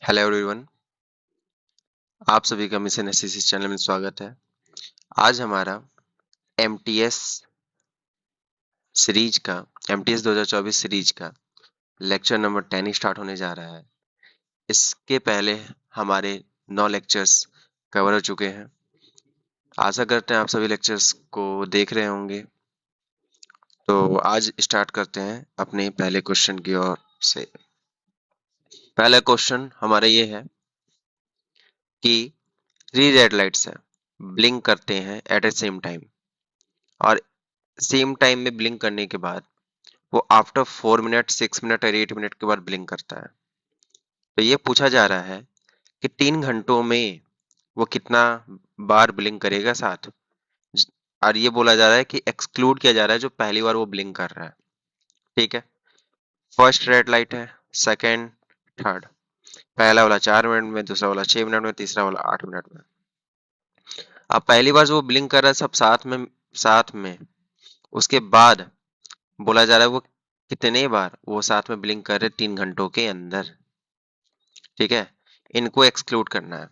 Hello everyone. आप सभी का मिशन एसएससी चैनल में स्वागत है। आज हमारा एमटीएस सीरीज का एमटीएस 2024 सीरीज का लेक्चर नंबर 10 स्टार्ट होने जा रहा है। इसके पहले हमारे 9 लेक्चर्स कवर हो चुके हैं। आशा करते हैं आप सभी लेक्चर्स को देख रहे होंगे। तो आज स्टार्ट करते हैं अपने पहले क्वेश्चन की ओर से। पहला क्वेश्चन हमारा ये है कि 3 रेड लाइट्स हैं, ब्लिंक करते हैं एट ए सेम टाइम, और सेम टाइम में ब्लिंक करने के बाद वो आफ्टर 4 मिनट, 6 मिनट और 8 मिनट के बाद ब्लिंक करता है। तो ये पूछा जा रहा है कि 3 घंटों में वो कितना बार ब्लिंक करेगा साथ। और ये बोला जा रहा है कि एक्सक्लूड किया जा रहा है जो पहली बार वो ब्लिंक कर रहा है। ठीक है। फर्स्ट रेड लाइट है, सेकंड, थर्ड। पहला वाला 4 मिनट में, दूसरा वाला 6 मिनट में, तीसरा वाला 8 मिनट में। अब पहली बार जो वो ब्लिंक कर रहा है सब साथ में उसके बाद बोला जा रहा है वो कितने बार वो साथ में ब्लिंक कर रहे 3 घंटों के अंदर। ठीक है। इनको एक्सक्लूड करना है।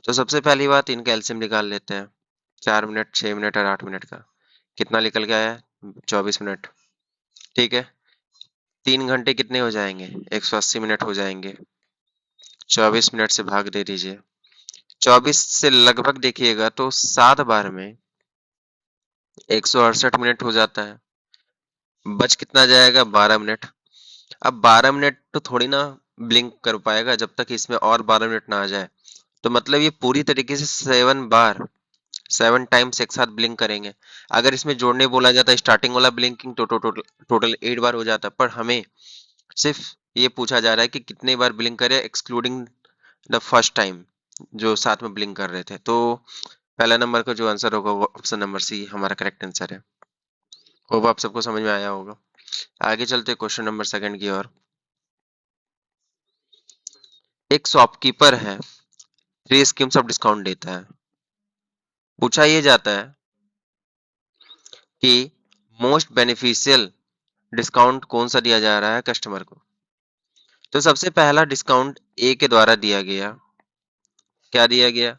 तो सबसे पहली बात, इनका एलसीएम निकाल लेते हैं। 4 मिनट, 6 मिनट और 8 मिनट का कितना निकल के आया? 24 मिनट। ठीक है। 3 घंटे कितने हो जाएंगे? 180 मिनट हो जाएंगे। 24 मिनट से भाग दे दीजिए। 24 से लगभग देखिएगा तो 7 बार में 168 मिनट हो जाता है। बच कितना जाएगा? 12 मिनट। अब 12 मिनट तो थोड़ी ना ब्लिंक कर पाएगा जब तक इसमें और 12 मिनट ना आ जाए। तो मतलब ये पूरी तरीके से 7 बार, 7 टाइम्स एक साथ ब्लिंक करेंगे। अगर इसमें जोड़ने बोला जाता स्टार्टिंग वाला ब्लिंकिंग तो टोटल टोटल 8 बार हो जाता, पर हमें सिर्फ ये पूछा जा रहा है कि कितने बार ब्लिंक करे एक्सक्लूडिंग द फर्स्ट टाइम जो साथ में ब्लिंक कर रहे थे। तो पहला नंबर का जो आंसर होगा वो ऑप्शन नंबर सी हमारा करेक्ट आंसर है। होप आप सबको समझ में आया होगा। आगे चलते क्वेश्चन नंबर सेकंड की ओर। एक शॉपकीपर है, 3 स्कीम्स ऑफ डिस्काउंट देता है। पूछा ये जाता है कि मोस्ट बेनिफिशियल डिस्काउंट कौन सा दिया जा रहा है कस्टमर को। तो सबसे पहला डिस्काउंट ए के द्वारा दिया गया। क्या दिया गया?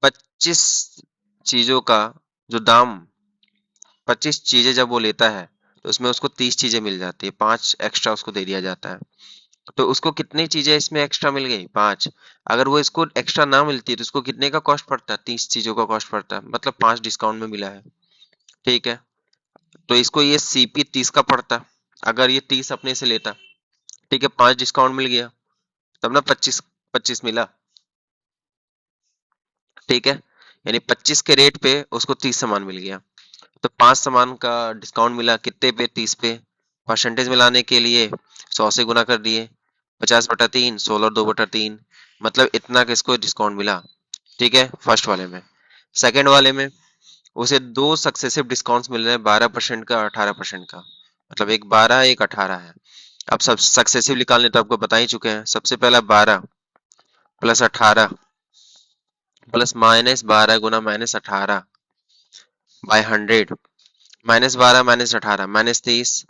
25 चीजों का जो दाम, 25 चीजें जब वो लेता है तो उसमें उसको 30 चीजें मिल जाती है, 5 एक्स्ट्रा उसको दे दिया जाता है। तो उसको कितनी चीजें इसमें एक्स्ट्रा मिल गई? 5। अगर वो इसको एक्स्ट्रा ना मिलती तो उसको कितने का कॉस्ट पड़ता? 30 चीजों का कॉस्ट पड़ता, मतलब 5 डिस्काउंट में मिला है। ठीक है। तो इसको ये सीपी 30 का पड़ता अगर ये 30 अपने से लेता। ठीक है, 5 डिस्काउंट मिल गया तब ना 25 25 मिला। ठीक है। यानी 25 के रेट पे उसको 30 सामान मिल गया। तो 5 सामान का डिस्काउंट मिला कितने पे? 30 पे। परसेंटेज मिलाने के लिए 100 से गुना कर दिए। 50/3, 16 और 2/3, मतलब इतना का इसको डिस्काउंट मिला। ठीक है, फर्स्ट वाले में। सेकंड वाले में उसे 2 सक्सेसिव डिस्काउंट्स मिल रहे हैं, 12% का, 18% का। मतलब एक 12 है, एक 18 है। अब सब सक्सेसिव निकालने तो आपको बता ही चुके हैं। सबसे पहला 12 प्लस 18 प्लस -12 गुना -18 बाय 100, -12 -18 -30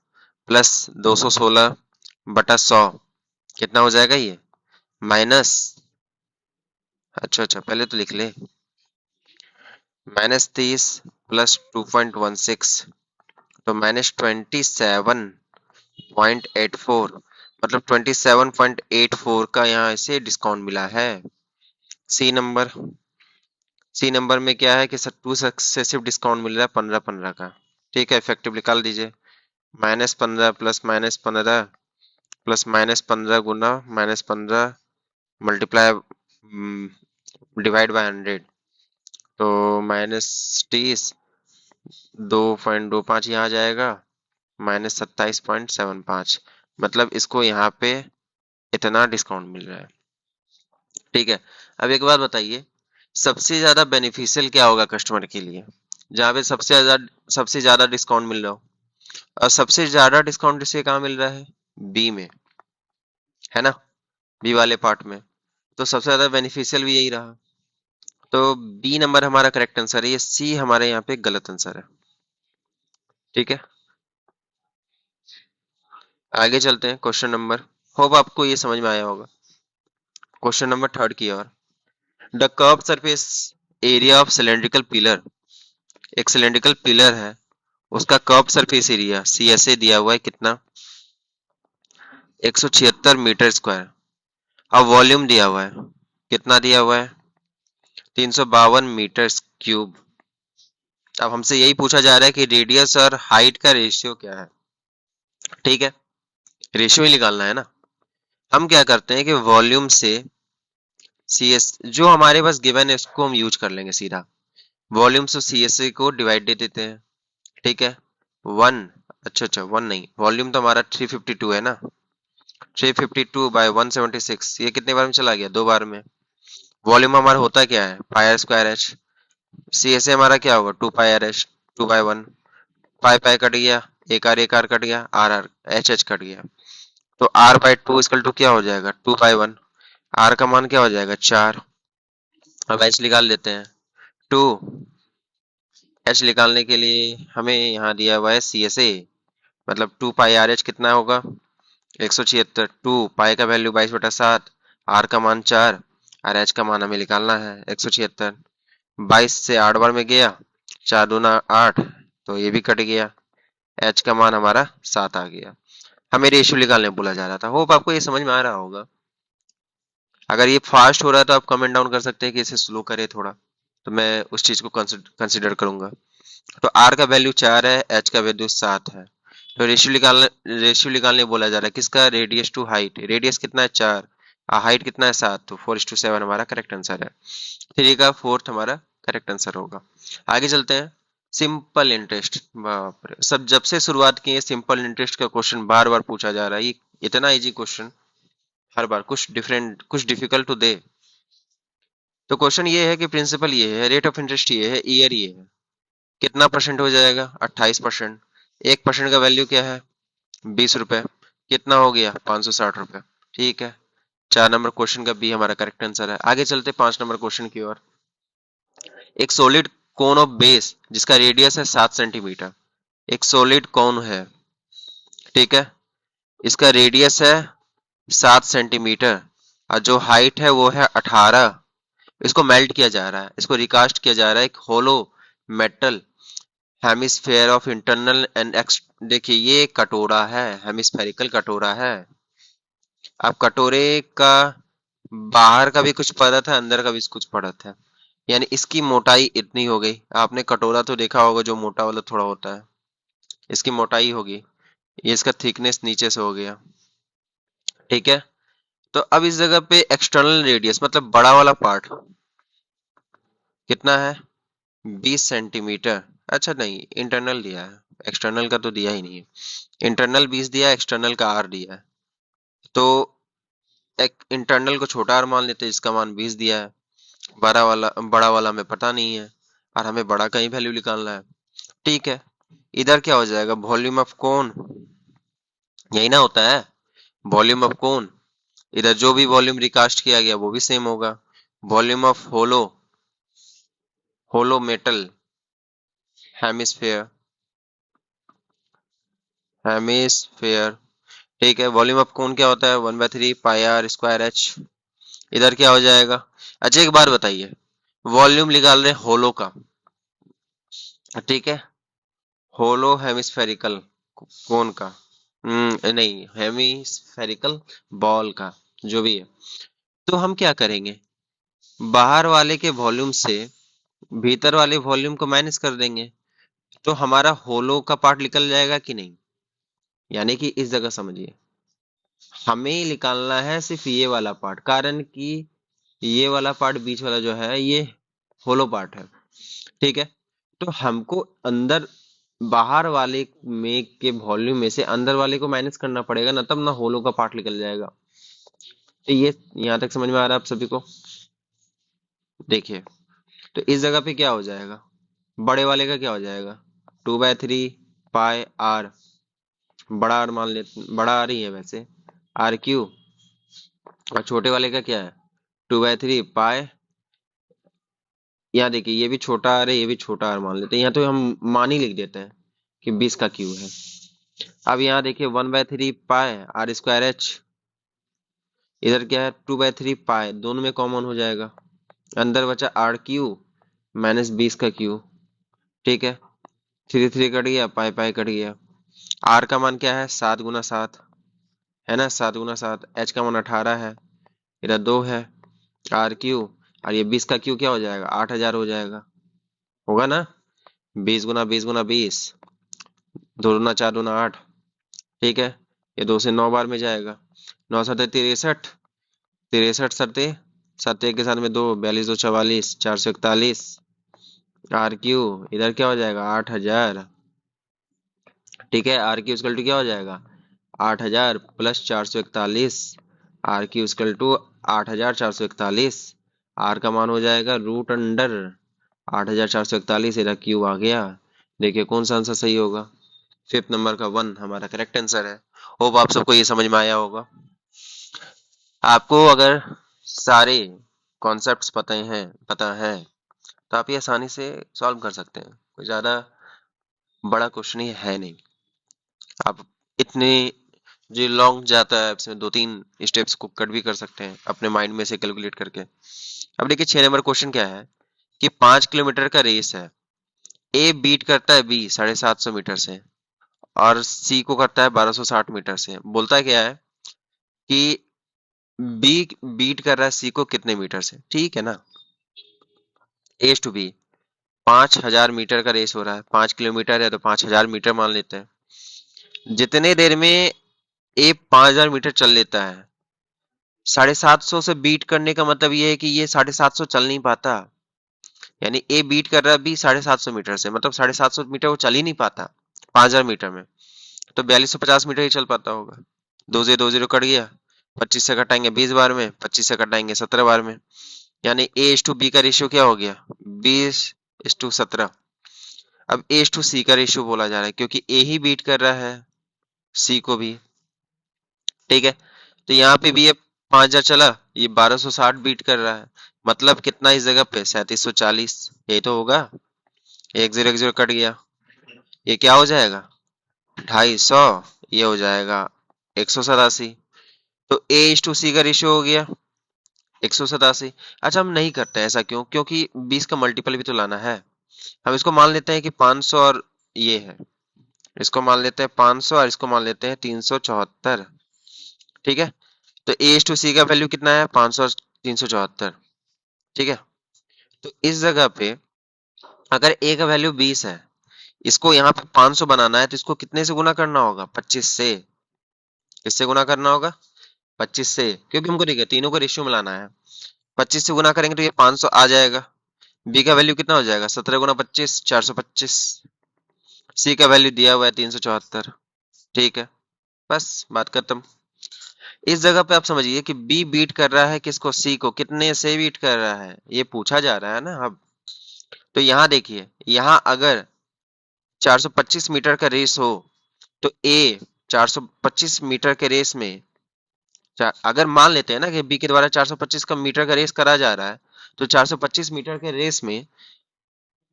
प्लस 216/100 कितना हो जाएगा ये? माइनस, अच्छा पहले तो लिख ले। -30 प्लस 2.16 तो -27.84, मतलब 27.84 का यहाँ से डिस्काउंट मिला है। सी नंबर, सी नंबर में क्या है कि 2 सक्सेसिव डिस्काउंट मिल रहा है 15-15 का। ठीक है, इफेक्टिव निकाल दीजिए। -15 plus -15 plus -15 Guna -15 multiply divide by 100, तो -30, 2.25 यहाँ आ जाएगा, -27.75, मतलब इसको यहाँ पे इतना डिस्काउंट मिल रहा है। ठीक है। अब एक बात बताइए, सबसे ज्यादा बेनिफिशियल क्या होगा कस्टमर के लिए? जहाँ पे सबसे ज्यादा डिस्काउंट मिल रहा हो। और सबसे ज्यादा डिस्काउंट इसे कहाँ मिल रहा है? बी में, है ना, बी वाले पार्ट में। तो सबसे ज्यादा बेनिफिशियल भी यही रहा। तो बी नंबर हमारा करेक्ट आंसर है, ये सी हमारे यहाँ पे गलत आंसर है। ठीक है। आगे चलते हैं क्वेश्चन नंबर, होप आपको ये समझ में आया होगा। क्वेश्चन नंबर थर्ड की ओर। The curve surface area of cylindrical pillar, एक सिलेंड्रिकल पिलर है, उसका कर्व सरफेस एरिया CSA दिया हुआ है कितना, 176 मीटर स्क्वायर। अब वॉल्यूम दिया हुआ है, कितना दिया हुआ है, 352 मीटर क्यूब। अब हमसे यही पूछा जा रहा है कि रेडियस और हाइट का रेशियो क्या है। ठीक है, रेशियो ही निकालना है ना। हम क्या करते हैं कि वॉल्यूम से CS जो हमारे पास गिवन है उसको हम यूज कर लेंगे सीधा। वॉल्यूम से CSA को डिवाइड दे देते हैं। ठीक है, 1, अच्छा 1 नहीं, वॉल्यूम तो हमारा 352 है ना, 352 बाय 176, ये कितने बार में चला गया, 2 बार में। वॉल्यूम हमारा होता क्या है, pi R square H. CSA हमारा क्या होगा, 2 pi R H, 2/1, pi pi cut गया, एक आर कट गया, R R H H cut गया। तो R/2 इक्वल टू क्या हो जाएगा, 2/1। आर का मान क्या हो जाएगा, 4। अब एच निकाल लेते हैं, 2। एच निकालने के लिए हमें यहाँ दिया हुआ है CSA, मतलब 2 पाई आर एच कितना होगा, 176। 2 पाई का वैल्यू 22/7, आर का मान 4 और एच का मान हमें निकालना है 176। 22 से 8 बार में गया, 4 दूना 8, तो ये भी कट गया, एच का मान हमारा 7 आ गया। हमें रेशियो निकालने बोला जा रहा था। होप आपको ये समझ में आ रहा होगा। अगर ये फास्ट हो रहा है तो आप कमेंट डाउन कर सकते हैं कि इसे स्लो करे थोड़ा, तो मैं उस चीज को कंसिडर करूंगा। तो आर का वैल्यू 4 है, एच का वैल्यू 7 है। तो रेशियो निकालने बोला जा रहा है किसका, रेडियस टू हाइट। रेडियस कितना है, 4, हाइट कितना है, 7, तो 4:7 हमारा करेक्ट आंसर है। 3 का फोर्थ हमारा करेक्ट आंसर होगा। आगे चलते हैं। सिंपल इंटरेस्ट, बाप रे, सब जब से शुरुआत की है सिंपल इंटरेस्ट का क्वेश्चन बार बार पूछा जा रहा है। ये इतना इजी क्वेश्चन हर बार कुछ डिफरेंट कुछ डिफिकल्ट तो दे। तो क्वेश्चन ये है कि प्रिंसिपल ये है, रेट ऑफ इंटरेस्ट ये है, ईयर ये है, कितना परसेंट हो जाएगा, 28%। 1% का वैल्यू क्या है, 20 रुपए, कितना हो गया, 560 रुपए। ठीक है, 4 नंबर क्वेश्चन का बी हमारा करेक्ट आंसर है। आगे चलते 5 नंबर क्वेश्चन की ओर। एक सॉलिड कोन ऑफ बेस जिसका रेडियस है 7 सेंटीमीटर, एक सॉलिड कोन है, ठीक है, इसका रेडियस है 7 सेंटीमीटर और जो हाइट है वो है 18। इसको मेल्ट किया जा रहा है, इसको रिकास्ट किया जा रहा है एक hollow metal hemisphere of internal and x. देखिए ये एक कटोरा है, हेमिस्फेरिकल कटोरा है। अब कटोरे का बाहर का भी कुछ परत है, अंदर का भी कुछ परत है, यानी इसकी मोटाई इतनी हो गई। आपने कटोरा तो देखा होगा जो मोटा वाला थोड़ा होता है, इसकी मोटाई होगी, ये इसका थिकनेस नीचे से हो गया। ठीक है, तो अब इस जगह पे एक्सटर्नल रेडियस मतलब बड़ा वाला पार्ट कितना है, 20 सेंटीमीटर। अच्छा नहीं, इंटरनल दिया है, एक्सटर्नल का तो दिया ही नहीं है। इंटरनल 20 दिया है, एक्सटर्नल का R दिया है, तो एक इंटरनल को छोटा r मान लेते हैं, इसका मान 20 दिया है। बड़ा वाला हमें पता नहीं है और हमें बड़ा का ही वैल्यू निकालना है। ठीक है, इधर क्या हो जाएगा, वॉल्यूम ऑफ कौन, यही ना होता है, वॉल्यूम ऑफ कौन। इधर जो भी वॉल्यूम रिकास्ट किया गया वो भी सेम होगा। Volume of hollow hollow metal hemisphere hemisphere ठीक है, वॉल्यूम ऑफ कौन क्या होता है, 1/3 पाई r² h। इधर क्या हो जाएगा। अच्छा एक बार बताइए, वॉल्यूम निकाल रहे होलो का, ठीक है, होलो हेमिस्फेरिकल कौन का, नहीं हेमिस्फेरिकल बॉल का, जो भी है। तो हम क्या करेंगे, बाहर वाले के वॉल्यूम से भीतर वाले वॉल्यूम को माइनस कर देंगे, तो हमारा होलो का पार्ट निकल जाएगा कि नहीं। यानी कि इस जगह समझिए, हमें निकालना है सिर्फ ये वाला पार्ट, कारण कि ये वाला पार्ट बीच वाला जो है ये होलो पार्ट है। ठीक है, तो हमको अंदर बाहर वाले में के वॉल्यूम में से अंदर वाले को माइनस करना पड़ेगा ना, तब ना होलो का पार्ट निकल जाएगा। तो ये यहाँ तक समझ में आ रहा है आप सभी को। देखिए, तो इस जगह पे क्या हो जाएगा, बड़े वाले का क्या हो जाएगा, 2/3 पाई r, बड़ा आर मान ले, बड़ा आर ही है वैसे, R³ और छोटे वाले का क्या है, 2/3 पाई। यहाँ देखिए ये भी छोटा आर है, ये भी छोटा आर मान लेते हैं, यहाँ तो हम मान ही लिख देते हैं कि 20 का क्यू है। अब यहाँ देखिए 1/3 पाई r² h, इधर क्या है 2/3 पाई, दोनों में कॉमन हो जाएगा, अंदर बचा आर क्यू माइनस 20 का क्यू। ठीक है, 3 कट गया, पाई पाई कट गया। आर का मान क्या है 7 × 7 है ना, 7 × 7। एच का मान 18 है, इधर 2 है आर क्यू, और ये 20 का क्यू क्या हो जाएगा 8000 हो जाएगा, होगा ना। 20 × 20 × 20, 2 × 4 = 8। ठीक है, ये 2 से 9 बार में जाएगा, 9×7 = 63, 63 सत्ते के साथ में 2, 42 × 2 = 44, 441 आर क्यू, इधर क्या हो जाएगा 8000। ठीक है, आर क्यू इक्वल टू क्या हो जाएगा 8000 + 441, R Q equal to 8441, R का मान हो जाएगा √अंडर 8441, इधर क्यू आ गया। देखिए कौन सा आंसर सही होगा, 5th नंबर का 1 हमारा करेक्ट आंसर है। होप आप सबको ये समझ में आया होगा। आपको अगर सारे कॉन्सेप्ट्स पता है तो आप ये आसानी से सॉल्व कर सकते हैं, कोई ज्यादा बड़ा क्वेश्चन ही है नहीं। आप इतने जो लॉन्ग जाता है इसमें 2-3 स्टेप्स को कट भी कर सकते हैं अपने माइंड में से कैलकुलेट करके। अब देखिए 6 नंबर क्वेश्चन क्या है कि 5 किलोमीटर का रेस है, ए बीट करता है बी 750 मीटर से और सी को करता है 1260 मीटर से। बोलता है क्या है कि बी बीट कर रहा है सी को कितने मीटर से, ठीक है ना। ए टू बी 5000 मीटर का रेस हो रहा है, 5 किलोमीटर है तो 5000 मीटर मान लेते हैं। जितने देर में ए 5000 मीटर चल लेता है, 750 से बीट करने का मतलब ये है कि ये 750 चल नहीं पाता, यानी ए बीट कर रहा है बी 750 मीटर से, मतलब 750 मीटर वो चल ही नहीं पाता 5000 मीटर में, तो 4250 मीटर ही चल पाता होगा। 2 0 कट गया, 25 से घटाएंगे 20 बार में, 25 से घटाएंगे 17 बार में, यानी ए टू बी का रेशियो क्या हो गया 20:17। अब ए टू सी का रेशियो बोला जा रहा है क्योंकि ए ही बीट कर रहा है सी को भी। ठीक है, तो यहाँ पे भी ये 5000 चला, ये 1260 बीट कर रहा है, मतलब कितना इस जगह पे 3740, यही तो होगा। 1 0 कट गया, ये क्या हो जाएगा 250, ये हो जाएगा 187। तो ए टू सी का रेशियो हो गया 187। अच्छा हम नहीं करते हैं ऐसा, क्यों, क्योंकि 20 का मल्टीपल भी तो लाना है। हम इसको मान लेते हैं कि 500 और ये है, इसको मान लेते हैं 500 और इसको मान लेते हैं 374। ठीक है, तो ए टू सी का वैल्यू कितना है 500 और 374। ठीक है, तो इस जगह पे अगर ए का वैल्यू 20 है, इसको यहाँ पे 500 बनाना है तो इसको कितने से गुना करना होगा 25 से। किससे गुना करना होगा 25 से, क्योंकि हमको देखिए तीनों को रेशियो मिलाना है। 25 से गुना करेंगे तो ये 500 आ जाएगा। बी का वैल्यू कितना हो जाएगा 17 × 25 425। सी का वैल्यू दिया हुआ है 374। ठीक है, बस बात खत्म। इस जगह पे आप समझिए कि बी बीट कर रहा है किसको सी को, कितने से बीट कर रहा है ये पूछा जा रहा है ना। अब तो यहाँ देखिए, यहाँ अगर 425 मीटर का रेस हो तो ए 425 मीटर के रेस में अगर मान लेते हैं ना कि बी के द्वारा 425 का मीटर का रेस करा जा रहा है, तो 425 मीटर के रेस में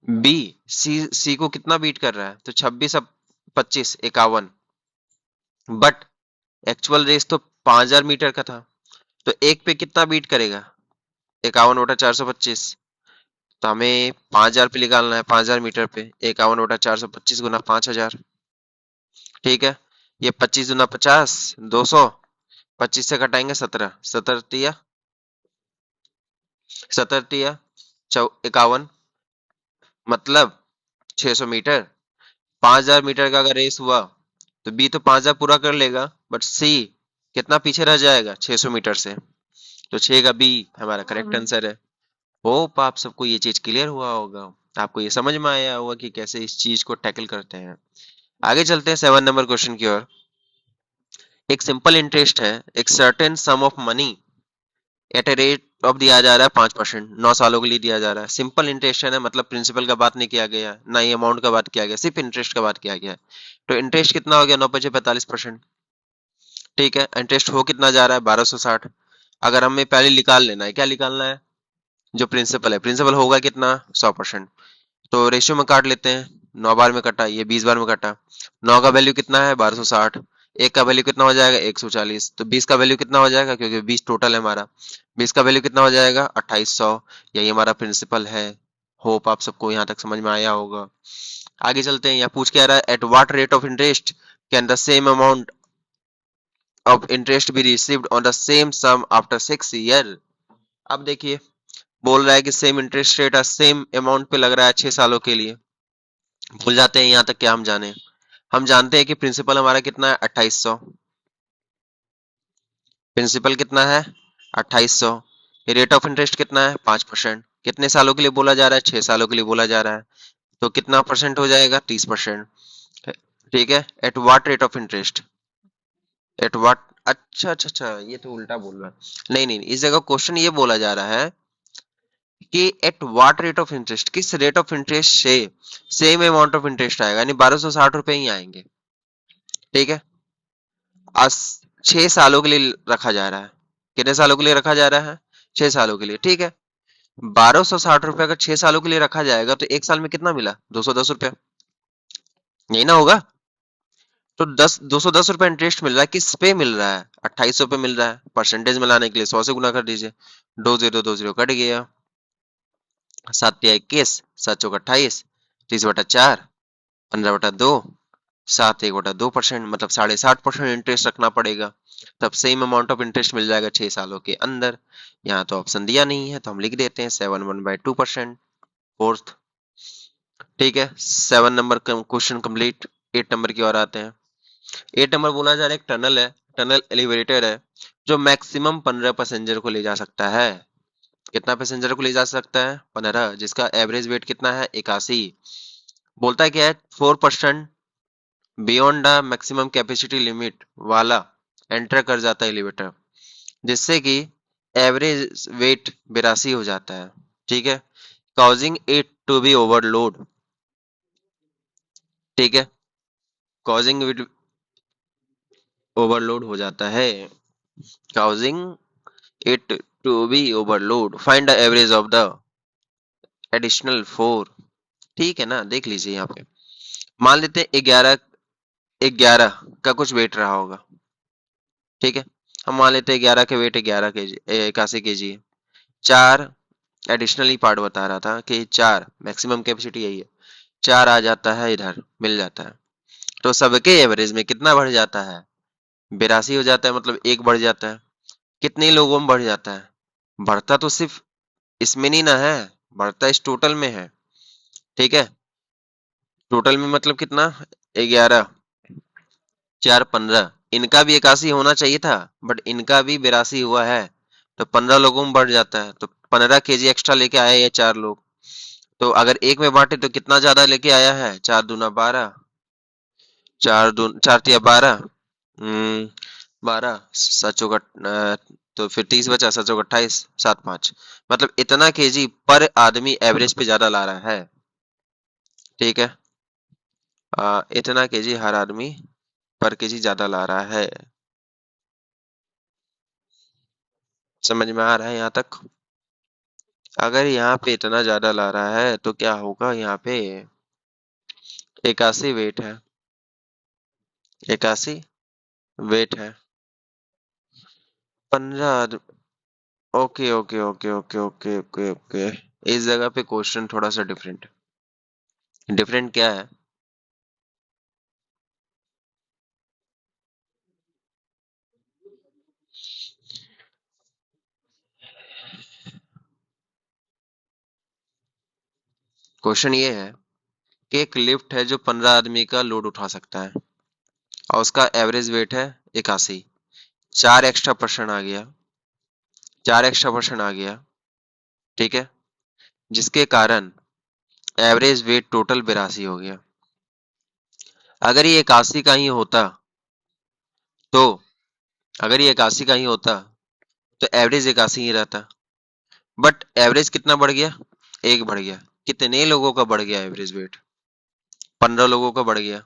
बी सी को कितना बीट कर रहा है, तो 26 अब 25 51। बट एक्चुअल रेस तो 5000 मीटर का था, तो एक पे कितना बीट करेगा 51/425। तो हमें 5000 पे निकालना है, 5000 मीटर पे 51/425 गुना 5000। ठीक है, ये 25 गुना 50 200, 25 से घटाएंगे 17, 17 51, मतलब 600 मीटर। 5000 मीटर का अगर रेस हुआ तो बी तो 5000 पूरा कर लेगा, बट सी कितना पीछे रह जाएगा 600 मीटर से, तो 6 का बी हमारा करेक्ट आंसर है। होप आप सबको ये चीज क्लियर हुआ होगा, आपको ये समझ में आया होगा कि कैसे इस चीज को टैकल करते हैं। आगे चलते हैं 7 नंबर क्वेश्चन की ओर। एक सिंपल इंटरेस्ट है, एक certain some of money at a rate of दिया जा रहा है 5%, 9 सालों के लिए दिया जा रहा है। सिंपल इंटरेस्ट है ना, मतलब प्रिंसिपल का बात नहीं किया गया, ना ही अमाउंट का बात किया गया, सिर्फ इंटरेस्ट का बात किया गया है। तो इंटरेस्ट कितना हो गया 9×45%। ठीक है, इंटरेस्ट हो कितना जा रहा है 1260। अगर हमें पहले निकाल लेना है, क्या निकालना है जो प्रिंसिपल है, प्रिंसिपल होगा कितना 100%। तो रेशियो में काट लेते हैं, 9 बार में कटा, ये 20 बार में कटा, 9 का वैल्यू कितना है 1260, एक का वैल्यू कितना हो जाएगा 140, तो 20 का वैल्यू कितना हो जाएगा, क्योंकि 20 टोटल है हमारा, 20 का वैल्यू कितना हो जाएगा 2800। यही हमारा प्रिंसिपल है। होप आप सबको यहाँ तक समझ में आया होगा। आगे चलते हैं, यहाँ पूछ के आ रहा है at what rate of interest can the same amount of interest be received on the same sum after 6 year. अब देखिए, बोल रहा है कि same interest rate same amount पे लग रहा है 6 सालों के लिए। भूल जाते हैं यहाँ तक क्या हम जाने, हम जानते हैं कि प्रिंसिपल हमारा कितना है 2800, प्रिंसिपल कितना है 2800, रेट ऑफ इंटरेस्ट कितना है 5%, कितने सालों के लिए बोला जा रहा है 6 सालों के लिए बोला जा रहा है, तो कितना परसेंट हो जाएगा 30%। ठीक है, at what rate of interest, at what, अच्छा अच्छा अच्छा, ये तो उल्टा बोल रहा है, नहीं नहीं, इस जगह क्वेश्चन ये बोला जा रहा है कि eight what rate of interest, किस रेट ऑफ इंटरेस्ट से सेम अमाउंट ऑफ इंटरेस्ट आएगा, यानी 1260 रुपए ही आएंगे। ठीक है, आज 6 सालों के लिए रखा जा रहा है, कितने सालों के लिए रखा जा रहा है 6 सालों के लिए। ठीक है, 1260 रुपए अगर 6 सालों के लिए रखा जाएगा तो एक साल में कितना मिला 210 रुपया, यही ना होगा। तो 210 रुपए इंटरेस्ट मिल रहा है, किस पे मिल रहा है 2800 पे मिल रहा है, परसेंटेज में लाने के लिए 100 से गुना कर दीजिए, 2020 कट गया, 7 या 21, 7 चौक 28, 30/4, 15/2, 7 1/2%, मतलब 60.5% इंटरेस्ट रखना पड़ेगा, तब सेम अमाउंट ऑफ इंटरेस्ट मिल जाएगा 6 सालों के अंदर। यहाँ तो ऑप्शन दिया नहीं है तो हम लिख देते हैं 71/2%, फोर्थ। ठीक है, 7 नंबर क्वेश्चन कंप्लीट। 8 नंबर की ओर आते हैं। 8 नंबर बोला जा रहा है एक टनल है, टनल एलिवेटर है, जो मैक्सिमम 15 पैसेंजर को ले जा सकता है। कितना पैसेंजर को ले जा सकता है 15, जिसका एवरेज वेट कितना है 81। बोलता है क्या है 4% beyond the maximum capacity limit वाला एंटर कर जाता है एलिवेटर, जिससे कि एवरेज वेट 82 हो जाता है। ठीक है, causing it to be overload. ठीक है, कॉजिंग इट ओवरलोड हो जाता है, causing it to be overload, find the average of the additional 4। ठीक है ना, देख लीजिए यहाँ पे, मान लेते हैं 11 का कुछ वेट रहा होगा। ठीक है, हम मान लेते हैं 11 के वेट 11 kg 81 kg है। 4 एडिशनली पार्ट बता रहा था कि 4 मैक्सिमम कैपेसिटी यही है, 4 आ जाता है इधर मिल जाता है, तो सबके एवरेज में कितना बढ़ जाता है 82 हो जाता है, मतलब एक बढ़ जाता है। कितने लोगों में बढ़ जाता है, बढ़ता तो सिर्फ इसमें नहीं ना है, बढ़ता इस टोटल में है। ठीक है, टोटल में मतलब कितना 11, 4 15, इनका भी 81 होना चाहिए था, बट इनका भी 82 हुआ है, तो 15 लोगों में बढ़ जाता है, तो 15 kg एक्स्ट्रा लेके आए ये 4 लोग। तो अगर एक में बांटे तो कितना ज्यादा लेके आया है, 4 दूना 12, 4 तिया 12, 12, 7 चौक तो फिर 30 बचा, 7 चौक 28, 7 5, मतलब इतना केजी पर आदमी एवरेज पे ज्यादा ला रहा है। ठीक है, इतना केजी हर आदमी पर केजी ज्यादा ला रहा है। समझ में आ रहा है यहाँ तक। अगर यहाँ पे इतना ज्यादा ला रहा है तो क्या होगा, यहाँ पे 81 वेट है, 81 वेट है, 15। Okay okay okay okay okay okay okay, इस जगह पे क्वेश्चन थोड़ा सा डिफरेंट, डिफरेंट क्या है, क्वेश्चन ये है कि एक लिफ्ट है जो 15 आदमी का लोड उठा सकता है, और उसका एवरेज वेट है 81, 4 एक्स्ट्रा पर्सन आ गया, 4 एक्स्ट्रा पर्सन आ गया। ठीक है, जिसके कारण एवरेज वेट टोटल 82 हो गया। अगर ये 81 का ही होता तो, अगर ये 81 का ही होता तो एवरेज 81 ही रहता, बट एवरेज कितना बढ़ गया, एक बढ़ गया। कितने लोगों का बढ़ गया एवरेज वेट, 15 लोगों का बढ़ गया।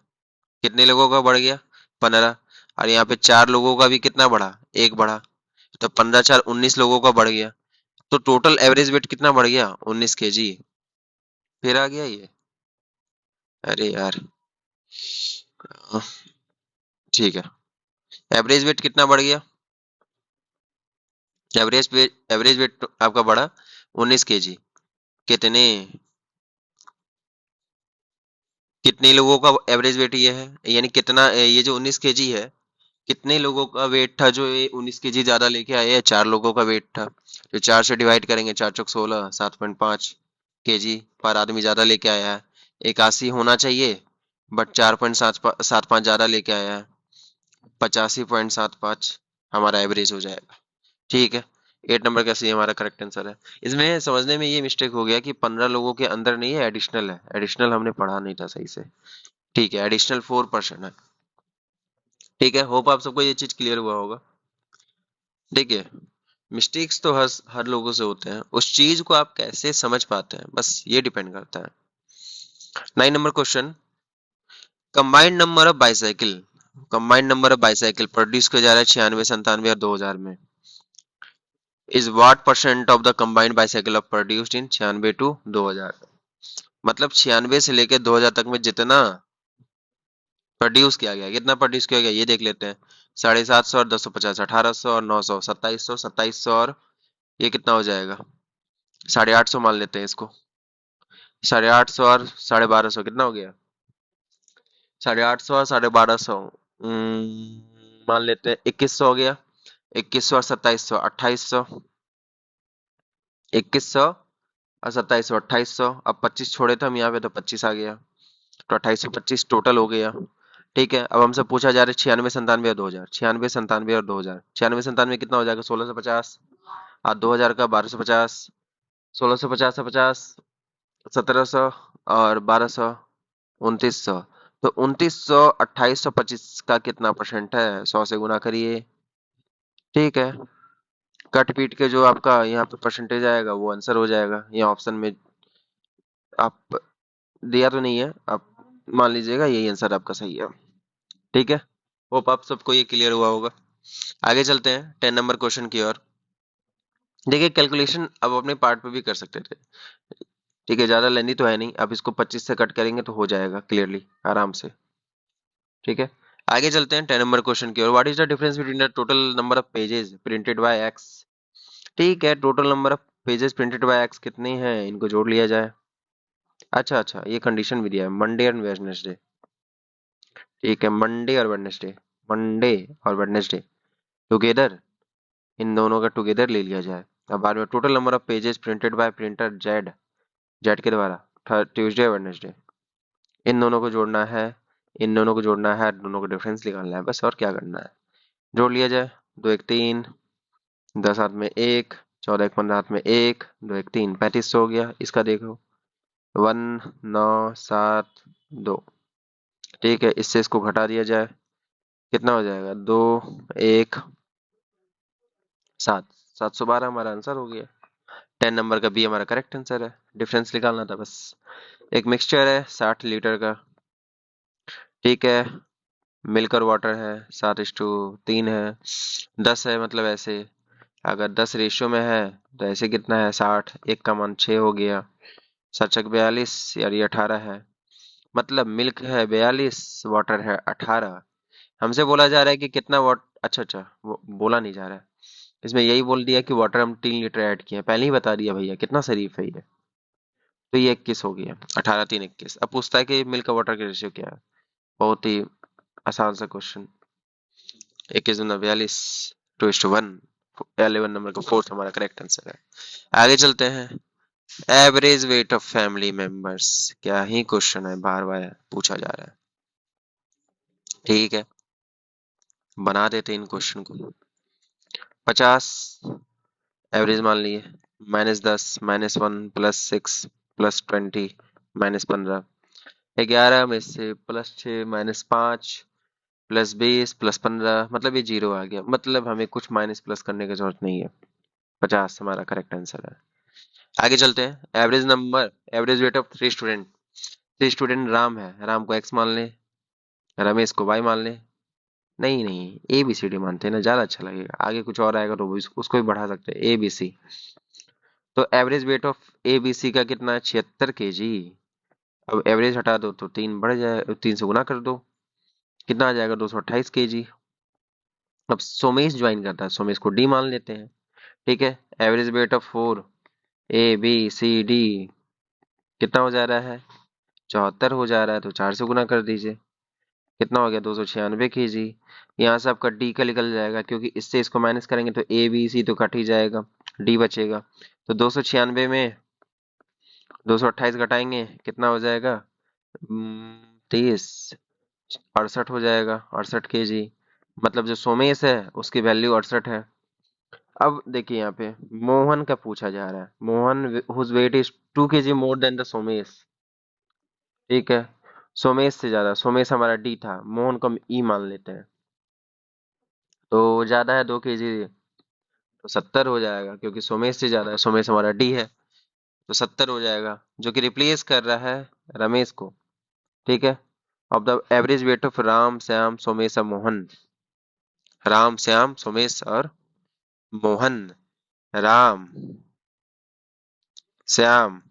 कितने लोगों का बढ़ गया 15, और यहाँ पे 4 लोगों का भी कितना बढ़ा, एक बढ़ा, तो 15 4 19 लोगों का बढ़ गया, तो टोटल एवरेज वेट कितना बढ़ गया 19 kg। फिर आ गया ये, अरे यार, अह, ठीक है, एवरेज वेट कितना बढ़ गया? एवरेज वेट आपका बढ़ा 19 kg। कितने कितने लोगों का एवरेज वेट ये है, यानी कितना ये जो 19 kg है, कितने लोगों का वेट था जो ये 19 kg ज्यादा लेके आए हैं? 4 लोगों का वेट था। तो 4 से डिवाइड करेंगे, 4 चौक 16, 7.5 kg पर आदमी ज्यादा लेके आया है। 81 होना चाहिए, बट 4.75 ज्यादा लेके आया है। 85.75 हमारा एवरेज हो जाएगा। ठीक है, 8 नंबर का सी हमारा करेक्ट आंसर है। इसमें समझने में ये मिस्टेक हो गया कि 15 लोगों के अंदर नहीं है, एडिशनल है। एडिशनल हमने पढ़ा नहीं था सही से। ठीक है, एडिशनल 4% है। ठीक है, होप आप सबको ये चीज क्लियर हुआ होगा। ठीक है, मिस्टेक्स तो हर लोगों से होते हैं, उस चीज को आप कैसे समझ पाते हैं बस ये डिपेंड करता है। 9 number question, combined number of bicycle, combined number of bicycle produce किया जा रहा है 96, 97 और 2000 में, is what percent of the combined bicycle of produced in 96 to 2000। मतलब 96 से लेके 2000 तक में जितना प्रोड्यूस किया गया, कितना प्रोड्यूस किया गया ये देख लेते हैं। 750 और 250, 1800 और 900, 2700, 2700 और ये कितना हो जाएगा? 850 मान लेते हैं इसको। 850 और 1250 कितना हो गया? 850 और 1250 मान लेते हैं 2100 हो गया। 2100 और 2700 2800, 2100 और 2700 2800। अब 25 छोड़े थे हम यहाँ पे तो 25 आ गया, तो 2825 टोटल हो गया। ठीक है, अब हमसे पूछा जा रहा है 96, 97 और 2000। 96, 97 और 2000, 96 97 कितना हो जाएगा? 1650 और 2000 का 1250। 1650 से 50, 1700 और 1200, 2900। तो 2900 2825 का कितना परसेंट है? 100 से गुना करिए। ठीक है, कट पीट के जो आपका यहाँ पे परसेंटेज आएगा वो आंसर हो जाएगा। ये ऑप्शन में आप दिया तो नहीं है, आप मान लीजिएगा यही आंसर आपका सही है। ठीक है, होप आप सबको ये क्लियर हुआ होगा। आगे चलते हैं 10 नंबर क्वेश्चन की ओर। देखिए, कैलकुलेशन अब अपने पार्ट पे भी कर सकते थे। ठीक है, ज्यादा लेंदी तो है नहीं, अब इसको 25 से कट करेंगे तो हो जाएगा क्लियरली आराम से। ठीक है, आगे चलते हैं 10 नंबर क्वेश्चन की ओर। What is the difference between the total number of pages printed by x? ठीक है, total number of pages printed by x कितने हैं, इनको जोड़ लिया जाए। अच्छा अच्छा, ये कंडीशन भी दिया है, मंडे और वेडनेसडे। ठीक है, मंडे और वेडनेसडे, मंडे और वेडनेसडे टुगेदर, इन दोनों का टुगेदर ले लिया जाए। अब बाद में total number of pages printed bye printer Z, Z के द्वारा ट्यूसडे वेडनेसडे, इन दोनों को जोड़ना है। इन दोनों को जोड़ना है, दोनों को डिफरेंस निकालना है बस, और क्या करना है। जोड़ लिया जाए। 2 1 3, 10 हाथ में 1, 14 1 15 हाथ में 1, 2 1 3, 3500 हो गया। इसका देखो 1972। ठीक है, इससे इसको घटा दिया जाए, कितना हो जाएगा? 2 1 7, 712 हमारा आंसर हो गया। 10 नंबर का बी हमारा करेक्ट आंसर है। डिफरेंस निकालना था बस। एक मिक्सचर है 60 लीटर का। ठीक है, मिल्क और वाटर है, 7:3 है। 10 है, मतलब ऐसे अगर 10 रेशियो में है तो ऐसे कितना है? 60, एक का मान 6 हो गया। 7 42, यार ये 18 है। मतलब मिल्क है 42, वाटर है 18। हमसे बोला जा रहा है कि कितना वाट, अच्छा अच्छा, वो बोला नहीं जा रहा है इसमें, यही बोल दिया कि वाटर हम 3 लीटर ऐड किए हैं, पहले ही बता दिया भैया, कितना शरीफ है ये। तो ये 21 हो गया, 18 3 21। अब पूछता है कि मिल्क का वाटर का रेशियो क्या है। बहुत ही आसान सा क्वेश्चन। 21 42, 2:1। 11 नंबर का फोर्थ हमारा करेक्ट आंसर है। आगे चलते हैं। Average weight of family members, क्या ही क्वेश्चन है, बार बार पूछा जा रहा है। ठीक है, बना देते हैं इन क्वेश्चन को। 50 एवरेज मान लिए, -10, -1, +6, +20, -15। 11 में से +6, -5, +20, +15, मतलब ये 0 आ गया, मतलब हमें कुछ माइनस प्लस करने की जरूरत नहीं है। 50 हमारा करेक्ट आंसर है। आगे चलते हैं। Average number, average weight of 3 student. 3 student Ram है, राम को एक्स मान लें, रमेश को वाई मान लें। नहीं नहीं, ए बी सी डी मानते हैं ना, ज्यादा अच्छा लगेगा। आगे कुछ और आएगा तो उसको भी बढ़ा सकते हैं, ए बी सी। तो average weight of A B C का कितना है? 76 kg। अब एवरेज हटा दो तो 3 बढ़ जाए, 3 से गुना कर दो, कितना आ जाएगा? 228 kg। अब सोमेश ज्वाइन करता है, सोमेश को डी मान लेते हैं। ठीक है, एवरेज वेट ऑफ 4 ABCD कितना हो जा रहा है, 74 हो जा रहा है, तो 4 से गुना कर दीजिए। कितना हो गया, 296 kg। यहाँ से आपका डी का निकल जाएगा, क्योंकि इससे इसको माइनस करेंगे तो ABC तो कट ही जाएगा, डी बचेगा। तो 296 में 228 घटाएंगे, कितना हो जाएगा, 30, 68 हो जाएगा, 68 kg। मतलब जो सोमेश है उसकी वैल्यू 68 है। अब देखिए यहाँ पे मोहन का पूछा जा रहा है, Mohan whose weight is 2 kg more than the Somesh. ठीक है, सोमेश से ज्यादा, सोमेश हमारा डी था, मोहन को हम ई मान लेते हैं। तो ज्यादा है 2 kg, तो 70 हो जाएगा, क्योंकि सोमेश से ज्यादा है, सोमेश हमारा डी है, तो 70 हो जाएगा, जो कि रिप्लेस कर रहा है रमेश को। ठीक है, अब the average weight of Ram Shyam Somesh और मोहन, राम श्याम सोमेश और मोहन, राम श्याम,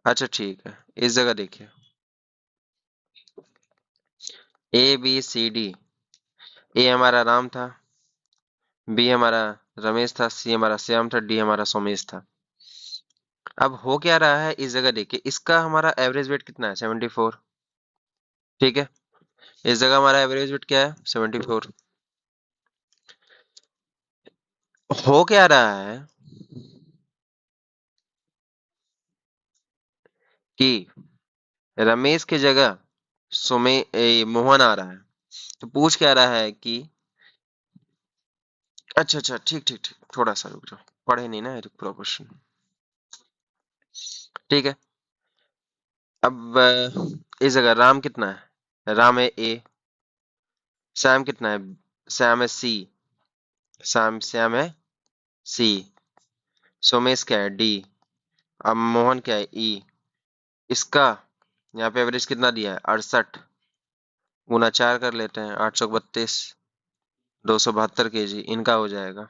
अच्छा ठीक है, इस जगह देखिए ABCD, ए हमारा राम था, बी हमारा रमेश था, सी हमारा श्याम था, डी हमारा सोमेश था। अब हो क्या रहा है इस जगह देखिए, इसका हमारा एवरेज वेट कितना है, 74। ठीक है, इस जगह हमारा एवरेज वेट क्या है, 74। हो क्या रहा है कि रमेश की जगह मोहन आ रहा है, तो पूछ क्या रहा है कि, अच्छा अच्छा ठीक ठीक ठीक, थोड़ा सा रुक जाओ, पढ़े नहीं ना ये पूरा क्वेश्चन। ठीक है, अब इस जगह राम कितना है, राम है A, श्याम कितना है, श्याम है C, श्याम श्याम है C, सोमेश क्या है D, अब मोहन क्या है E। इसका यहाँ पे एवरेज कितना दिया है, 68, गुना 4 कर लेते हैं, 832, 272 kg इनका हो जाएगा।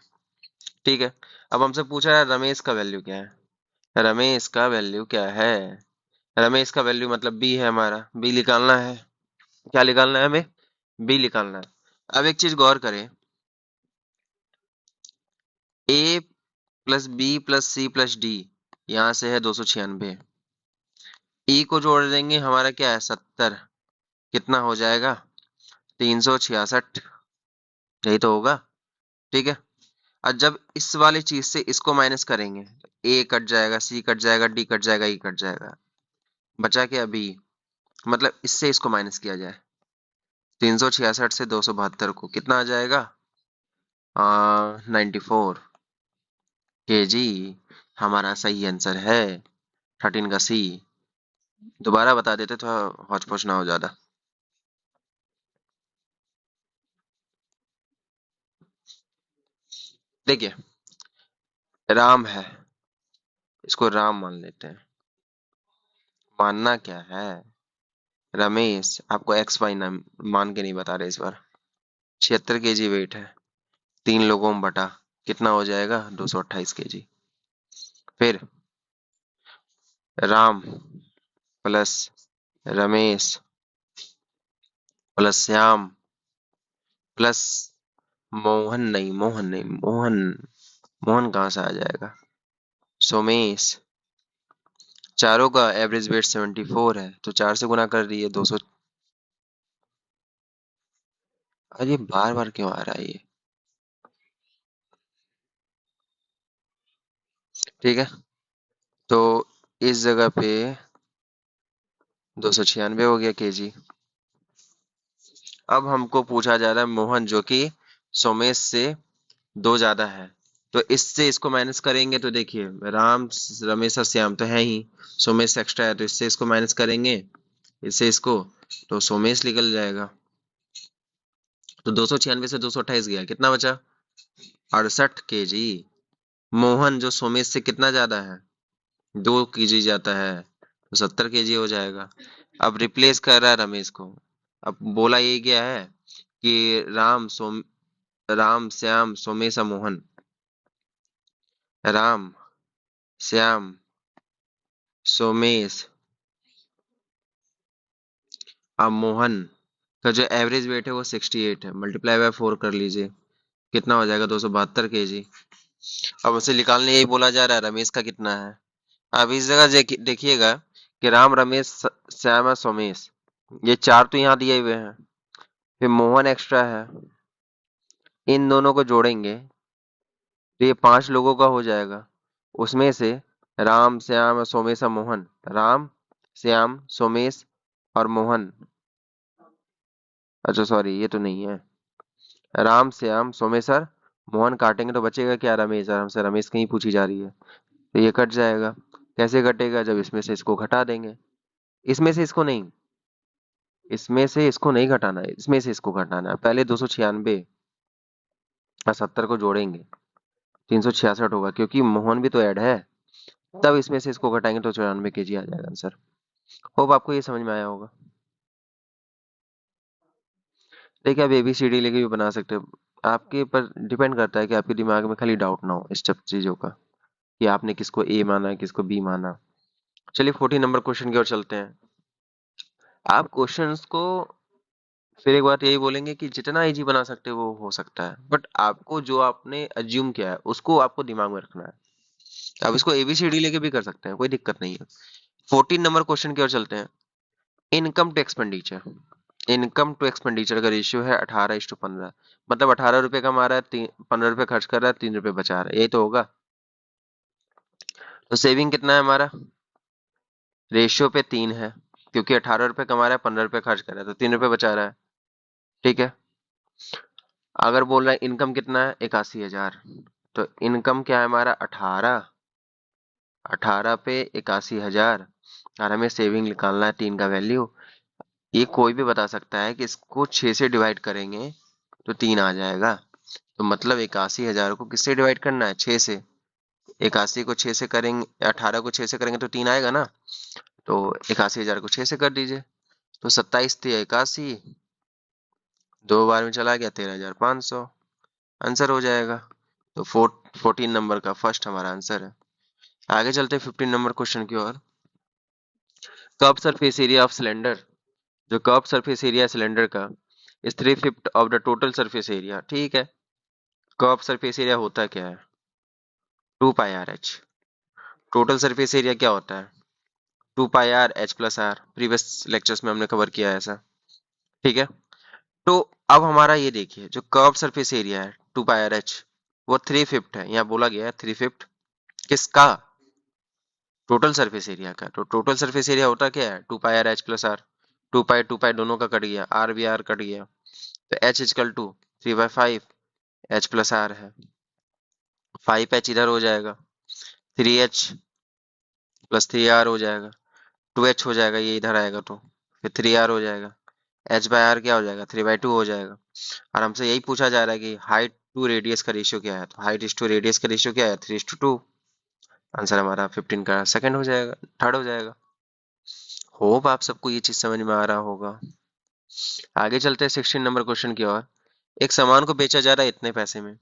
ठीक है, अब हमसे पूछा है रमेश का वैल्यू क्या है, रमेश का वैल्यू क्या है, रमेश का वैल्यू मतलब बी है हमारा, बी निकालना है। क्या निकालना है हमें, बी निकालना है। अब एक चीज गौर करें, A plus B plus C plus D, यहाँ से है 296, ई को जोड़ देंगे हमारा क्या है 70, कितना हो जाएगा 366, यही तो होगा। ठीक है, और जब इस वाली चीज से इसको माइनस करेंगे, ए कट जाएगा, सी कट जाएगा, डी कट जाएगा, ई कट जाएगा, बचा क्या बी। मतलब इससे इसको माइनस किया जाए, 366 से 272 को कितना आ जाएगा, 94 kg हमारा सही आंसर है, 13 का सी। दोबारा बता देते तो हौच पौच ना हो ज्यादा। देखिए राम है, इसको राम मान लेते हैं, मानना क्या है, रमेश आपको एक्स वाई नाम मान के नहीं बता रहे इस बार, 76 kg वेट है, 3 लोगों में बटा कितना हो जाएगा, 228 kg। फिर Ram plus Ramesh plus Shyam plus Mohan, नहीं मोहन नहीं, मोहन, मोहन कहाँ से आ जाएगा, सोमेश, चारों का एवरेज वेट 74 है, तो 4 से गुना कर दिए 200। अरे बार बार क्यों आ रहा है ये, ठीक है, तो इस जगह पे 296 हो गया केजी। अब हमको पूछा जा रहा है मोहन, जो कि सोमेश से 2 ज्यादा है, तो इससे इसको माइनस करेंगे तो देखिए राम रमेश और श्याम तो है ही, सोमेश एक्स्ट्रा है, तो इससे इसको माइनस करेंगे, इससे इसको, तो सोमेश निकल जाएगा। तो 296 से 228 गया, कितना बचा, 68 kg। मोहन जो सोमेश से कितना ज्यादा है, 2 kg जाता है, तो 70 kg हो जाएगा। अब रिप्लेस कर रहा है रमेश को। अब बोला ये क्या है कि राम श्याम सोमेश और मोहन, राम श्याम सोमेश और मोहन का जो एवरेज वेट है वो 68 है, मल्टीप्लाई बाय 4 कर लीजिए, कितना हो जाएगा 272 kg। अब उसे निकालने यही बोला जा रहा है रमेश का कितना है। अब इस जगह देखिएगा कि राम, रमेश, श्याम और सोमेश, ये चार तो यहाँ दिए हुए हैं, फिर मोहन एक्स्ट्रा है, इन दोनों को जोड़ेंगे तो ये 5 लोगों का हो जाएगा। उसमें से राम, श्याम और सोमेश और मोहन, राम, श्याम, सोमेश और मोहन, अच्छा सॉरी ये तो नहीं है, राम, श्याम, सोमेश्वर, मोहन काटेंगे तो बचेगा क्या, रमेश, और हमसे रमेश कहीं पूछी जा रही है, तो ये कट जाएगा। कैसे कटेगा, जब इसमें से इसको घटा देंगे, इसमें से इसको नहीं, इसमें से इसको नहीं घटाना है, इसमें से इसको घटाना है। पहले 296 और 70 को जोड़ेंगे, 366 होगा, क्योंकि मोहन भी तो ऐड है, तब इसमें से इसको घटाएंगे तो 94 kg आ जाएगा आंसर। होप आपको ये समझ में आया होगा। देखिए आप ABCD लेके भी बना सकते हो, आपके ऊपर डिपेंड करता है कि आपके दिमाग में खाली डाउट ना हो इस सब चीजों का, कि आपने किसको ए माना किसको बी माना। चलिए 14 नंबर क्वेश्चन की ओर चलते हैं। आप क्वेश्चंस को फिर एक बात यही बोलेंगे कि जितना इजी बना सकते हो वो हो सकता है, बट आपको जो आपने अज्यूम किया है उसको आपको दिमाग में रखना है। आप इसको ABCD लेके भी कर सकते हैं, कोई दिक्कत नहीं है। 14 नंबर क्वेश्चन की ओर चलते हैं। Income to expenditure, income to expenditure का रेशियो है 18:15, मतलब 18 रुपए कमा रहा है, 15 रुपए खर्च कर रहा है, 3 रुपए बचा रहा है, यही तो होगा। तो सेविंग कितना है हमारा, रेशियो पे 3 है, क्योंकि 18 रुपए कमा रहा है, 15 रुपए खर्च कर रहा है, तो 3 रुपए बचा रहा है। ठीक है, अगर बोल रहा है इनकम कितना है 81,000, तो इनकम क्या है हमारा 18, 18 पे 81,000, और हमें सेविंग निकालना है 3 का वैल्यू। ये कोई भी बता सकता है कि इसको 6 से डिवाइड करेंगे तो 3 आ जाएगा, तो मतलब 81,000 को किससे डिवाइड करना है, 6 से। 81 को 6 से करेंगे, 18 को 6 से करेंगे तो 3 आएगा ना, तो 81,000 को 6 से कर दीजिए, तो 27 थी 81, 2 बार में चला गया 13,500, आंसर हो जाएगा। तो 14 नंबर का फर्स्ट हमारा आंसर है। आगे चलते हैं 15 नंबर क्वेश्चन की ओर। Curve surface area of cylinder, जो कर्व सरफेस एरिया सिलेंडर का is 3/5 of the total surface area. ठीक है, कर्व सरफेस एरिया होता क्या है, 2πr/h। टोटल सरफेस एरिया क्या होता है, 2πr/h+r, प्रीवियस लेक्चर्स में हमने कवर किया है ऐसा। ठीक है, तो अब हमारा ये देखिए जो कर्व सरफेस एरिया है 2πr/h, वो 3/5 है, यहाँ बोला गया है 3/5 किसका, टोटल सरफेस एरिया का। तो टोटल सरफेस एरिया होता क्या है, 2πr/h+r, 2π दोनों का कट गया, r भी r कट गया, तो h इजकल टू 3/5 h+r है, 5h इधर हो जाएगा, 3h+3r हो जाएगा, 2h हो जाएगा, ये इधर आएगा तो फिर 3r हो जाएगा, h/r क्या हो जाएगा, 3/2 हो जाएगा। और हमसे यही पूछा जा रहा है कि हाइट टू रेडियस का रेशियो क्या है, तो हाइट इज टू रेडियस का रेशियो क्या है, 3:2। आंसर हमारा 15 का सेकंड हो जाएगा, थर्ड हो जाएगा। होप आप सबको ये चीज समझ में आ रहा होगा। आगे चलते हैं 16 नंबर क्वेश्चन की ओर। एक सामान को बेचा जा रहा है इतने पैसे में,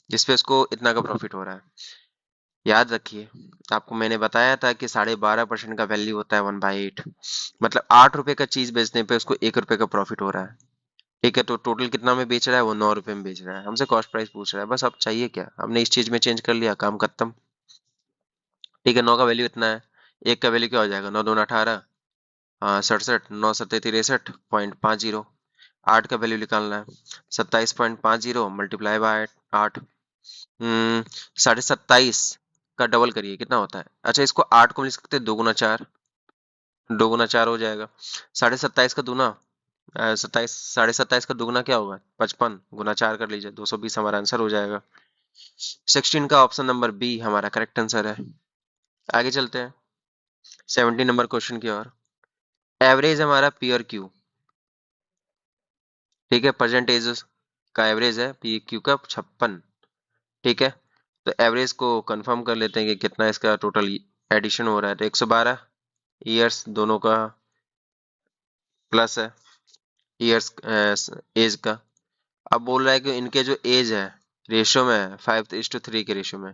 जिसपे उसको इतना का प्रॉफिट हो रहा है। याद रखिए, आपको मैंने बताया था कि 12.5% का वैल्यू होता है 1/8, मतलब 8 रुपए का चीज बेचने पे उसको 1 रुपए का प्रॉफिट हो रहा है। ठीक है, तो टोटल कितना में बेच रहा है, वो 9 रुपए में बेच रहा है, हमसे कॉस्ट प्राइस पूछ रहा है। बस अब चाहिए क्या, हमने इस चीज में चेंज कर लिया, काम खत्म। ठीक है, 9 का वैल्यू इतना है, 1 का वैल्यू क्या हो जाएगा, 9×2 = 18, हाँ 67, 9×7 = 63.50। 8 का वैल्यू निकालना है, 27.50 मल्टीप्लाई बाय 8, 27.5 का डबल करिए कितना होता है। अच्छा, इसको 8 को लिख सकते हैं 2×4, 2×4 हो जाएगा। 27.5 का दूना, 27, 27.5 का दुगना क्या होगा, 55, गुना 4 कर लीजिए, 220 हमारा आंसर हो जाएगा। 16 का ऑप्शन नंबर बी हमारा करेक्ट आंसर है। आगे चलते हैं 17 नंबर क्वेश्चन की ओर। एवरेज हमारा पी और क्यू, ठीक है, परसेंटेज का एवरेज है पी क्यू का 56। ठीक है, तो एवरेज को कंफर्म कर लेते हैं कि कितना इसका टोटल एडिशन हो रहा है, तो 112 ईयर्स दोनों का प्लस है, ईयर्स एज का। अब बोल रहा है कि इनके जो एज है रेशियो में है 5:3 के रेशियो में,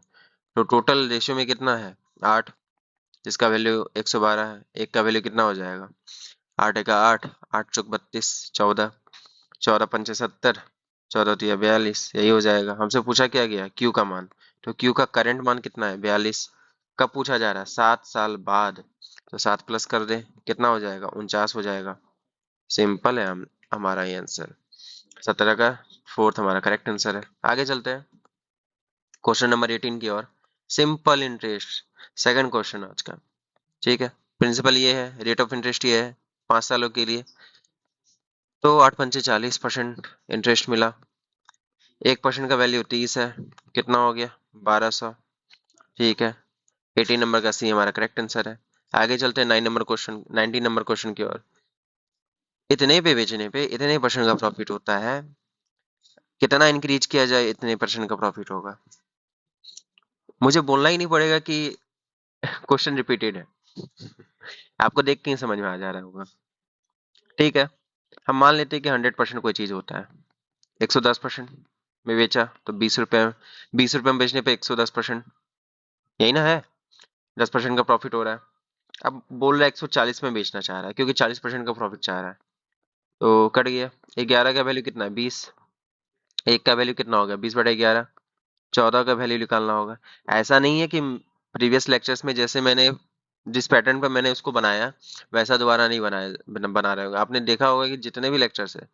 तो टोटल रेशियो में कितना है 8, जिसका वैल्यू 112 है। एक का वैल्यू कितना हो जाएगा, 8 × 8, 8 × 4 = 32, 14। 14 पंचे 70, 14 तिया 42, यही हो जाएगा। हमसे पूछा क्या गया, क्यू का मान, तो क्यू का करंट मान कितना है, 42। कब पूछा जा रहा है, 7 साल बाद, तो 7 प्लस कर दे, कितना हो जाएगा, 49 हो जाएगा। सिंपल है, हम हमारा ये आंसर 17 का फोर्थ हमारा करेक्ट आंसर है। आगे चलते हैं क्वेश्चन नंबर 18 की ओर। सिंपल इंटरेस्ट, सेकंड क्वेश्चन आज का। ठीक है, प्रिंसिपल ये है, रेट ऑफ इंटरेस्ट ये है 5 सालों के लिए। तो 8 पंचे 40% इंटरेस्ट मिला। 1% का वैल्यू 30 है, कितना हो गया, 1200। ठीक है, 18 नंबर का सी हमारा करेक्ट आंसर है। आगे चलते हैं 19 नंबर क्वेश्चन की ओर। इतने पे बेचने पे इतने परसेंट का प्रॉफिट होता है, कितना इंक्रीज किया जाए इतने परसेंट का प्रॉफिट होगा। मुझे बोलना ही नहीं पड़ेगा कि क्वेश्चन रिपीटेड है, आपको देख के ही समझ में आ जा रहा होगा। ठीक है, हम मान लेते हैं कि 100% कोई चीज होता है, 110% में बेचा तो 20 रुपए, 20 रुपए में बेचने पे 110%, यही ना है, 10% का प्रॉफिट हो रहा है। अब बोल रहा है 140 में बेचना चाह रहा है क्योंकि 40% का प्रॉफिट चाह रहा है, तो कट गया। 11 का वैल्यू कितना है, 20। एक का वैल्यू कितना होगा, 20/11, 14 का वैल्यू निकालना होगा। ऐसा नहीं है कि प्रीवियस लेक्चर्स में जैसे मैंने जिस पैटर्न पर मैंने उसको बनाया वैसा दोबारा नहीं बना रहे होगा। आपने देखा होगा कि जितने भी लेक्चर्स है,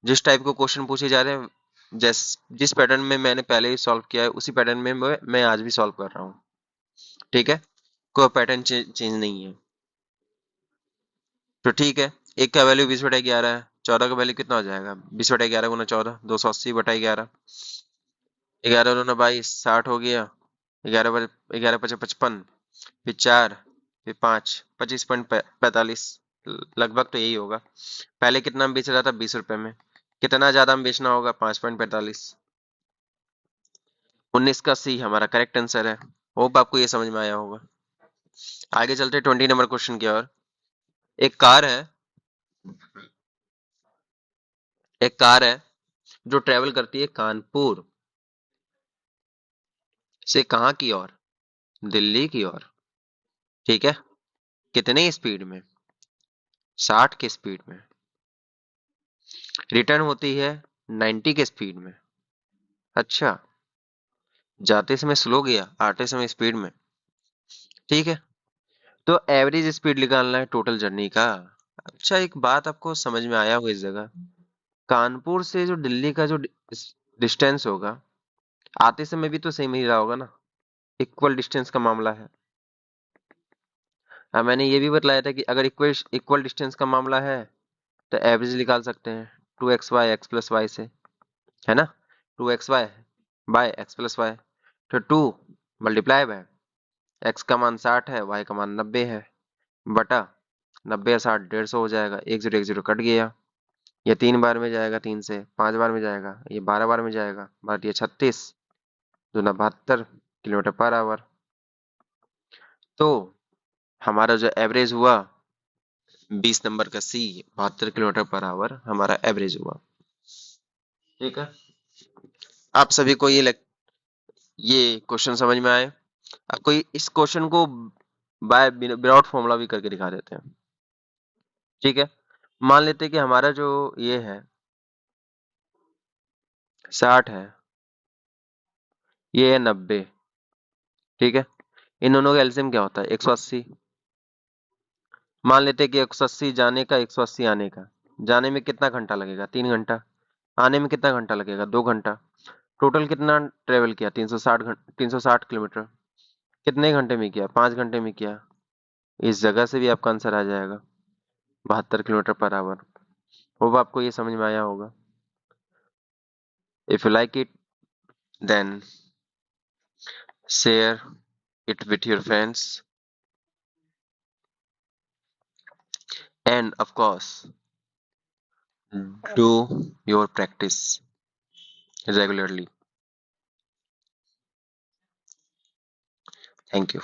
जिस टाइप को क्वेश्चन पूछे जा रहे हैं, जिस पैटर्न में मैंने पहले ही सॉल्व किया है उसी पैटर्न में मैं आज भी सॉल्व कर रहा हूँ। ठीक है, कोई पैटर्न चेंज नहीं है। तो ठीक है, एक का वैल्यू 20/11 है, 14 का वैल्यू कितना हो जाएगा, 20/11 गुना 14, 280/11, 11×2 22, 60 हो गया। 11×5 = 55, फिर 4, फिर 5, 25.45, लगभग तो यही होगा। पहले कितना में बेच रहा था, 20 रुपए में, कितना ज्यादा में बेचना होगा, 5.45। 19 का सी हमारा करेक्ट आंसर है। होप आपको ये समझ में आया होगा। आगे चलते 20 नंबर क्वेश्चन की ओर। एक कार है, एक कार है जो ट्रेवल करती है कानपुर से कहाँ की ओर, दिल्ली की ओर। ठीक है, कितने स्पीड में, 60 के स्पीड में, रिटर्न होती है 90 के स्पीड में। अच्छा, जाते समय स्लो गया, आते समय स्पीड में। ठीक है, तो एवरेज स्पीड निकालना है टोटल जर्नी का। अच्छा, एक बात आपको समझ में आया होगा इस जगह, कानपुर से जो दिल्ली का जो डिस्टेंस होगा, आते समय भी तो सेम ही रहा होगा ना, इक्वल डिस्टेंस का मामला है। मैंने ये भी बतलाया था कि अगर इक्वल डिस्टेंस का मामला है तो एवरेज निकाल सकते हैं 2xy x+y से, है ना। 2xy बाय x+y, तो 2 मल्टीप्लाई बाय x का मान 60 है, y का मान 90 है, बटा 90 या 60, 150 हो जाएगा। 1 0 कट गया, ये 3 बार में जाएगा, 3 से 5 बार में जाएगा, ये 12 बार में जाएगा, बात ये 36 दूना 72 किलोमीटर पर आवर। तो हमारा जो एवरेज हुआ 20 नंबर का सी, 72 किलोमीटर पर आवर हमारा एवरेज हुआ। ठीक है, आप सभी को ये क्वेश्चन समझ में आए। आपको इस क्वेश्चन को बाय विदाउट फॉर्मूला भी करके दिखा देते हैं। ठीक है, मान लेते हैं कि हमारा जो ये है 60 है, ये है 90। ठीक है, इन दोनों का एलसीएम क्या होता है, 180। मान लेते हैं कि 180 जाने का, 180 आने का। जाने में कितना घंटा लगेगा, 3 घंटा। आने में कितना घंटा लगेगा, 2 घंटा। टोटल कितना ट्रेवल किया, 360 किलोमीटर। कितने घंटे में किया, 5 घंटे में किया। इस जगह से भी आपका आंसर आ जाएगा 72 किलोमीटर पर आवर। होप आपको ये समझ में आया होगा। If you like it then share it with your friends, and of course do your practice regularly. Thank you.